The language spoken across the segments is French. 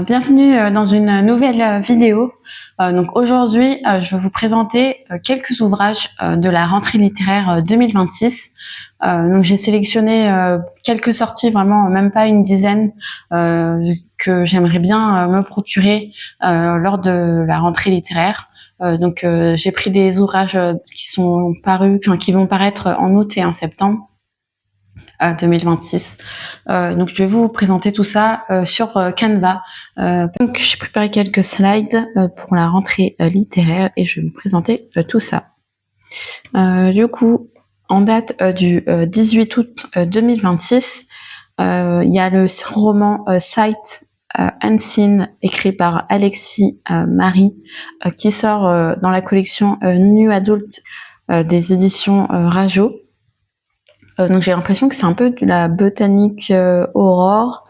Bienvenue dans une nouvelle vidéo. Donc aujourd'hui, je vais vous présenter quelques ouvrages de la rentrée littéraire 2026. Donc j'ai sélectionné quelques sorties, vraiment même pas une dizaine, que j'aimerais bien me procurer lors de la rentrée littéraire. Donc j'ai pris des ouvrages qui sont parus, qui vont paraître en août et en septembre 2026. Donc je vais vous présenter tout ça sur Canva. Donc j'ai préparé quelques slides pour la rentrée littéraire et je vais vous présenter tout ça. Du coup, en date du 18 août 2026, il y a le roman Sight Unseen écrit par Alexis Marie qui sort dans la collection New Adult des éditions Rajo. Donc j'ai l'impression que c'est un peu de la botanique aurore,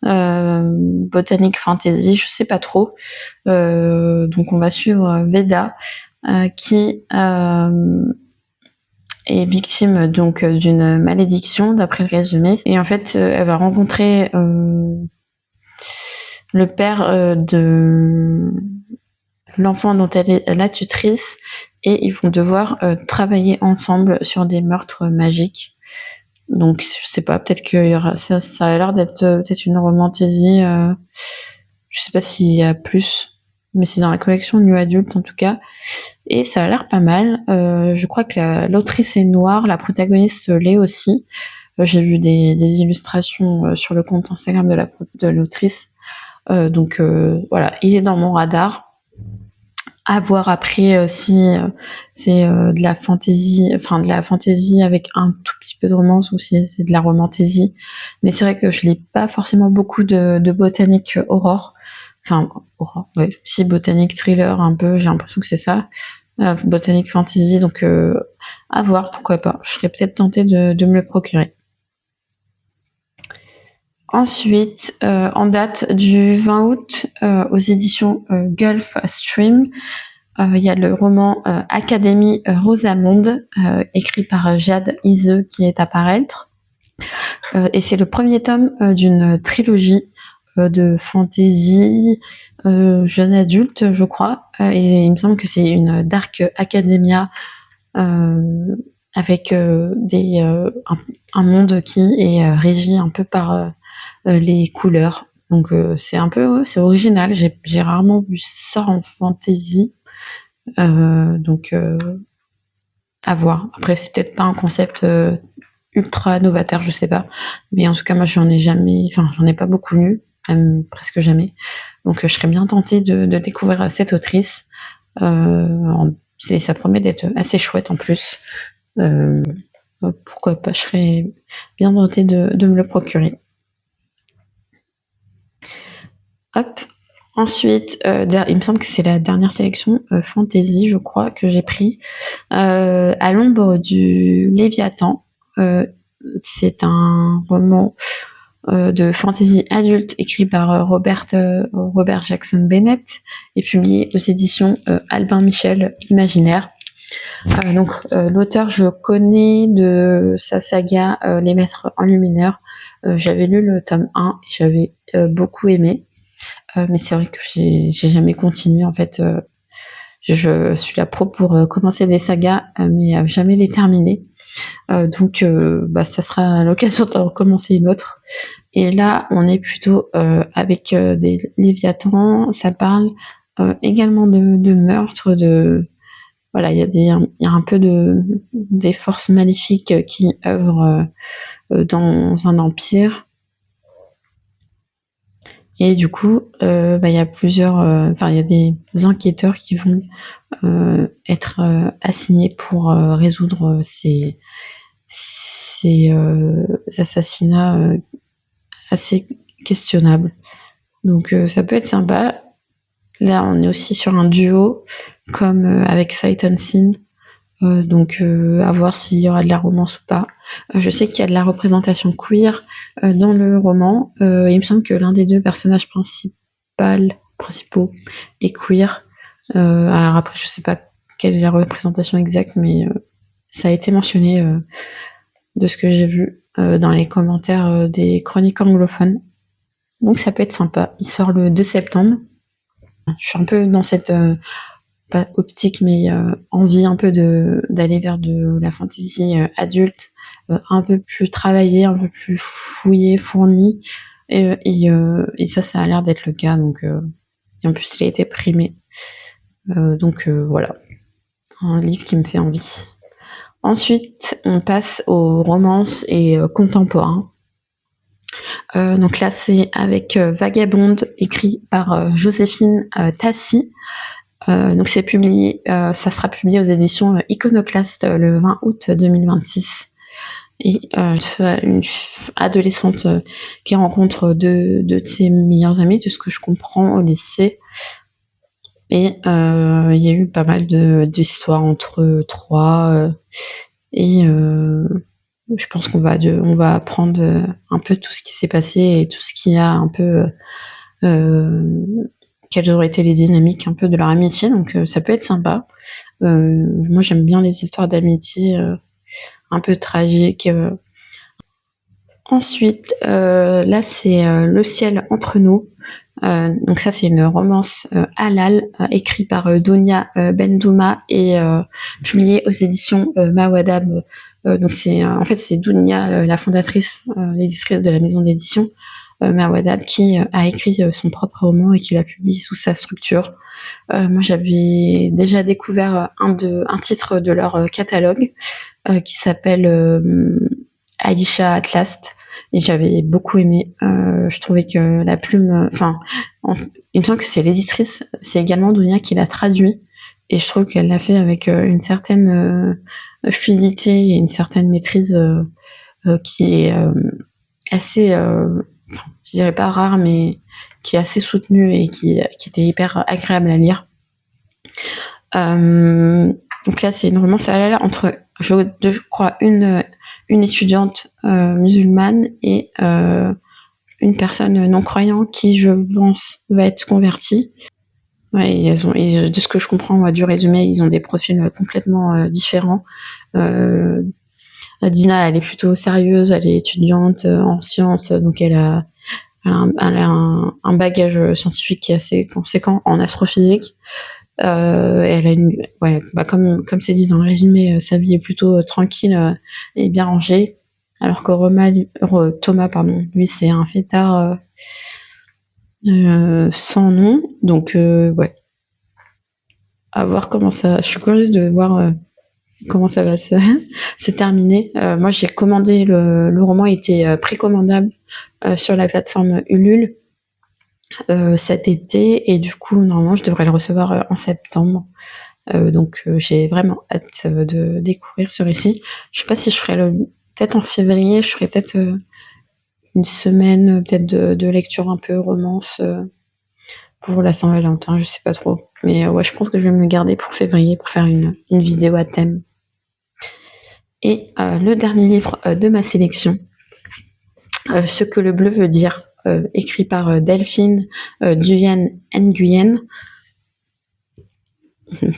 botanique fantasy, je sais pas trop. Donc on va suivre Veda qui est victime donc d'une malédiction d'après le résumé. Et en fait elle va rencontrer le père de l'enfant dont elle est la tutrice et ils vont devoir travailler ensemble sur des meurtres magiques. Donc je sais pas, peut-être qu'il y aura ça a l'air d'être peut-être une romantasy, je sais pas s'il y a plus, mais c'est dans la collection New Adult en tout cas, et ça a l'air pas mal. Je crois que l'autrice est noire, la protagoniste l'est aussi. J'ai vu des illustrations sur le compte Instagram de l'autrice. Donc voilà, il est dans mon radar. À voir après si c'est de la fantasy, enfin de la fantasy avec un tout petit peu de romance ou si c'est de la romantasy. Mais c'est vrai que je lis pas forcément beaucoup de botanique aurore. Enfin, aurore, ouais. Si botanique thriller un peu, j'ai l'impression que c'est ça. Botanique fantasy, donc à voir, pourquoi pas. Je serais peut-être tentée de me le procurer. Ensuite, en date du 20 août, aux éditions Gulf Stream, il y a le roman Académie Rosamonde, écrit par Jade Iseux, qui est à paraître. Et c'est le premier tome d'une trilogie de fantasy jeune adulte, je crois. Et il me semble que c'est une Dark Academia avec un monde qui est régi un peu par les couleurs. Donc c'est un peu, c'est original. J'ai rarement vu ça en fantasy. Donc à voir. Après c'est peut-être pas un concept ultra novateur, je sais pas. Mais en tout cas moi j'en ai pas beaucoup lu, même presque jamais. Donc je serais bien tentée de découvrir cette autrice. Ça promet d'être assez chouette en plus. Pourquoi pas, je serais bien tentée de me le procurer. Hop. Ensuite, il me semble que c'est la dernière sélection fantasy, je crois, que j'ai pris. À l'ombre du Léviathan. C'est un roman de fantasy adulte écrit par Robert Jackson Bennett et publié aux éditions Albin Michel Imaginaire. Donc l'auteur, je connais de sa saga Les Maîtres Enlumineurs. J'avais lu le tome 1 et j'avais beaucoup aimé. Mais c'est vrai que j'ai jamais continué en fait. Je suis la pro pour commencer des sagas, mais jamais les terminer. Donc ça sera l'occasion de recommencer une autre. Et là, on est plutôt avec des Léviathans. Ça parle également de meurtre, voilà, il y a un peu des forces maléfiques qui œuvrent dans un empire. Et du coup, il y a il y a des enquêteurs qui vont être assignés pour résoudre ces assassinats assez questionnables. Donc ça peut être sympa. Là, on est aussi sur un duo, comme avec Sight Unseen. Donc à voir s'il y aura de la romance ou pas. Je sais qu'il y a de la représentation queer dans le roman. Il me semble que l'un des deux personnages principaux est queer. Alors après, je sais pas quelle est la représentation exacte, mais ça a été mentionné de ce que j'ai vu dans les commentaires des chroniques anglophones. Donc ça peut être sympa. Il sort le 2 septembre. Je suis un peu dans cette pas optique, mais envie un peu d'aller vers de la fantasy adulte, un peu plus travaillée, un peu plus fouillée, fournie. Et ça a l'air d'être le cas. Donc, et en plus, il a été primé. Donc voilà, un livre qui me fait envie. Ensuite, on passe aux romances et contemporains. Donc là, c'est avec Vagabonde, écrit par Joséphine Tassi. Donc c'est publié, ça sera publié aux éditions Iconoclaste le 20 août 2026. Et une adolescente qui rencontre deux de ses meilleurs amis, de ce que je comprends, au lycée. Et il y a eu pas mal d'histoires entre eux trois. Et je pense qu'on va apprendre un peu tout ce qui s'est passé et tout ce qui a un peu quelles auraient été les dynamiques un peu de leur amitié. Donc ça peut être sympa. Moi j'aime bien les histoires d'amitié un peu tragiques. Ensuite, là c'est Le ciel entre nous. Donc ça c'est une romance halal écrite par Dounia Bendouma et publiée aux éditions Mawadab. Donc en fait c'est Dounia, la fondatrice, l'éditrice de la maison d'édition Mawadab, qui a écrit son propre roman et qui l'a publié sous sa structure. Moi j'avais déjà découvert un titre de leur catalogue qui s'appelle Aisha Atlast, et j'avais beaucoup aimé. Je trouvais que la plume, il me semble que c'est l'éditrice, c'est également Dounia qui l'a traduit, et je trouve qu'elle l'a fait avec une certaine fluidité et une certaine maîtrise qui est assez, je dirais pas rare, mais qui est assez soutenue et qui était hyper agréable à lire. Donc là, c'est une romance entre, je crois, une étudiante musulmane et une personne non croyante qui, je pense, va être convertie. Ouais, de ce que je comprends du résumé, ils ont des profils complètement différents. Dina, elle est plutôt sérieuse, elle est étudiante en sciences, donc elle a un bagage scientifique qui est assez conséquent en astrophysique. Elle a comme c'est dit dans le résumé, sa vie est plutôt tranquille et bien rangée, alors que Thomas, lui c'est un fêtard sans nom. Donc ouais, à voir comment ça. Je suis curieuse de voir comment ça va se terminer. Moi j'ai commandé le roman, était précommandable sur la plateforme Ulule cet été, et du coup normalement je devrais le recevoir en septembre. Donc j'ai vraiment hâte de découvrir ce récit. Je sais pas si je ferai peut-être en février, je ferai peut-être une semaine peut-être de lecture un peu romance pour la Saint-Valentin, je sais pas trop. Mais ouais, je pense que je vais me le garder pour février pour faire une vidéo à thème. Et le dernier livre de ma sélection, Ce que le bleu veut dire, écrit par Delphine Duyen Nguyen.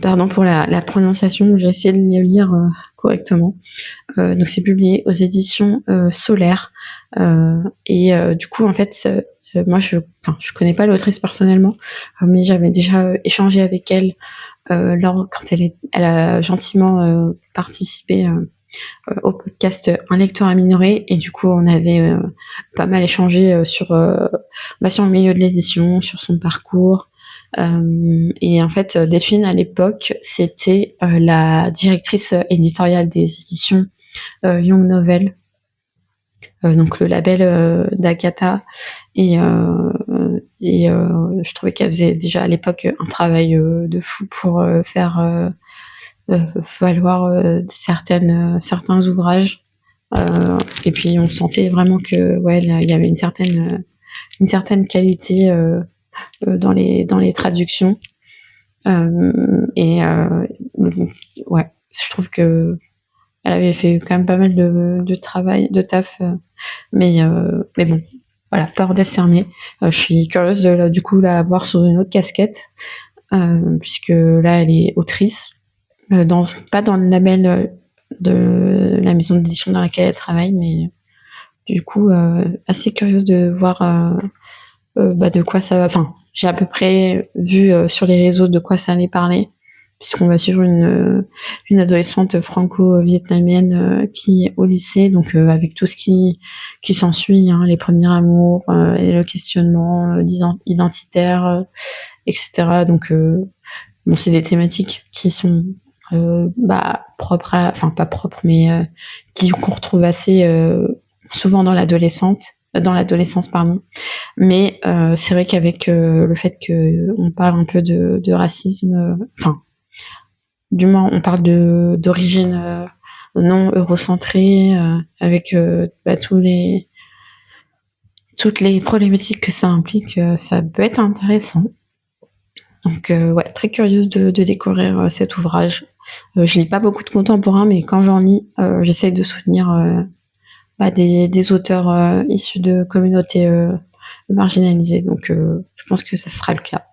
Pardon pour la prononciation, j'ai essayé de le lire correctement. Donc c'est publié aux éditions Solaire. Et du coup, en fait, moi, je connais pas l'autrice personnellement, mais j'avais déjà échangé avec elle quand elle a gentiment participé au podcast Un lecteur à minorer, et du coup on avait pas mal échangé sur le milieu de l'édition, sur son parcours. Et en fait Delphine à l'époque c'était la directrice éditoriale des éditions Young Novel, donc le label d'Agatha, et je trouvais qu'elle faisait déjà à l'époque un travail de fou pour faire valoir certains ouvrages. Et puis on sentait vraiment que il y avait une certaine qualité dans les traductions. Et ouais, je trouve que elle avait fait quand même pas mal de travail, de taf, mais bon, voilà, parenthèse fermée. Je suis curieuse de du coup la voir sous une autre casquette, puisque là elle est autrice, pas dans le label de la maison d'édition dans laquelle elle travaille, mais du coup assez curieuse de voir de quoi ça va. Enfin, j'ai à peu près vu sur les réseaux de quoi ça allait parler, puisqu'on va suivre une adolescente franco-vietnamienne qui est au lycée, donc avec tout ce qui s'ensuit, hein, les premiers amours, et le questionnement identitaire, etc. Donc, bon, c'est des thématiques qui sont propres enfin pas propres, mais qu'on retrouve assez souvent dans l'adolescence, pardon. Mais c'est vrai qu'avec le fait qu'on parle un peu de racisme, enfin, du moins, on parle d'origine non eurocentrée, avec toutes les problématiques que ça implique, ça peut être intéressant. Donc, ouais, très curieuse de découvrir cet ouvrage. Je lis pas beaucoup de contemporains, mais quand j'en lis, j'essaye de soutenir des auteurs issus de communautés marginalisées. Donc, je pense que ça sera le cas.